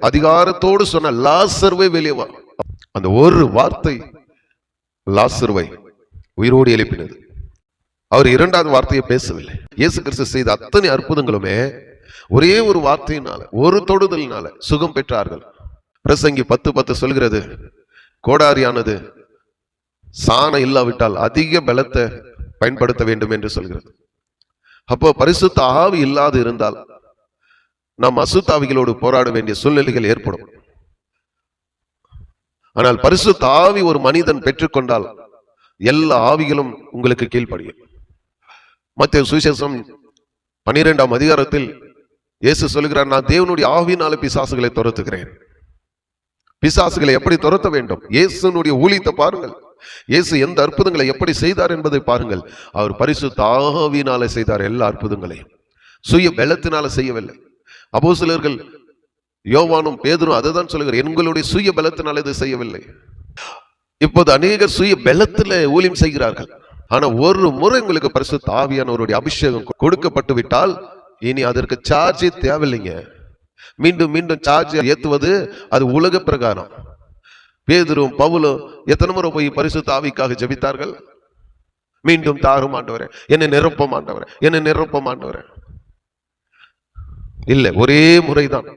அதிகாரத்தோடு சொன்ன லாசருவை வெளியே வா. அந்த ஒரு வார்த்தை லாசருவை உயிரோடு எழுப்பினது. அவர் இரண்டாவது வார்த்தையை பேசவில்லை. இயேசு கிறிஸ்து செய்த அத்தனை அற்புதங்களுமே ஒரே ஒரு வார்த்தையினால, ஒரு தொடுதலினால சுகம் பெற்றார்கள். பிரசங்கி 10:10 சொல்கிறது, கோடாரியானது சாணம் இல்லாவிட்டால் அதிக பலத்தை பயன்படுத்த வேண்டும் என்று சொல்கிறது. அப்போ பரிசுத்த ஆவி இல்லாது இருந்தால் நாம் அசுத்தாவிகளோடு போராட வேண்டிய சூழ்நிலைகள் ஏற்படும். ஆனால் பரிசுத்த ஆவி ஒரு மனிதன் பெற்றுக்கொண்டால் எல்லா ஆவிகளும் உங்களுக்கு கீழ்ப்படியும். மத்தேயு சுவிசேஷம் 12ஆம் அதிகாரத்தில் இயேசு சொல்கிறார், நான் தேவனுடைய ஆவியினால பிசாசுகளை துரத்துகிறேன். பிசாசுகளை எப்படி துரத்த வேண்டும்? இயேசுனுடைய ஊழியத்தை பாருங்கள். இயேசு எந்த அற்புதங்களை எப்படி செய்தார் என்பதை பாருங்கள். அவர் பரிசுத்த ஆவியினால செய்தார் எல்லா அற்புதங்களையும். சுய பலத்தினால செய்யவில்லை. அப்போஸ்தலர்கள் யோவானும் பேதுரும் அதை தான் சொல்லுகிறார், எங்களுடைய சுய பலத்தினால இதை செய்யவில்லை. இப்போது அநேகர் சுய பலத்தில் ஊழியம் செய்கிறார்கள். ஆனா ஒரு முறை உங்களுக்கு பரிசுத்த ஆவியானவருடைய அபிஷேகம் கொடுக்கப்பட்டு விட்டால் இனி அதற்கு சார்ஜே தேவையில்லைங்க. மீண்டும் மீண்டும் சார்ஜ் ஏத்துவது அது உலக பிரகாரம். பேதுரும் பவுலும் எத்தனை முறை போய் பரிசுத்த ஆவிக்காக ஜெபித்தார்கள்? மீண்டும் தாரும் ஆண்டவரே, என்னை நிரப்பம் ஆண்டவரே, என்னை நிரப்பம் ஆண்டவரே. இல்லை, ஒரே முறைதான்.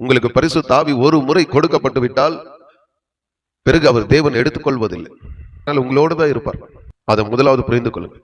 உங்களுக்கு பரிசுத்த ஆவி ஒரு முறை கொடுக்கப்பட்டு விட்டால் பிறகு அவர் தேவன் எடுத்துக்கொள்வதில்லை. உங்களோடு தான் இருப்பார். அதை முதலாவது புரிந்து கொள்ளுங்கள்.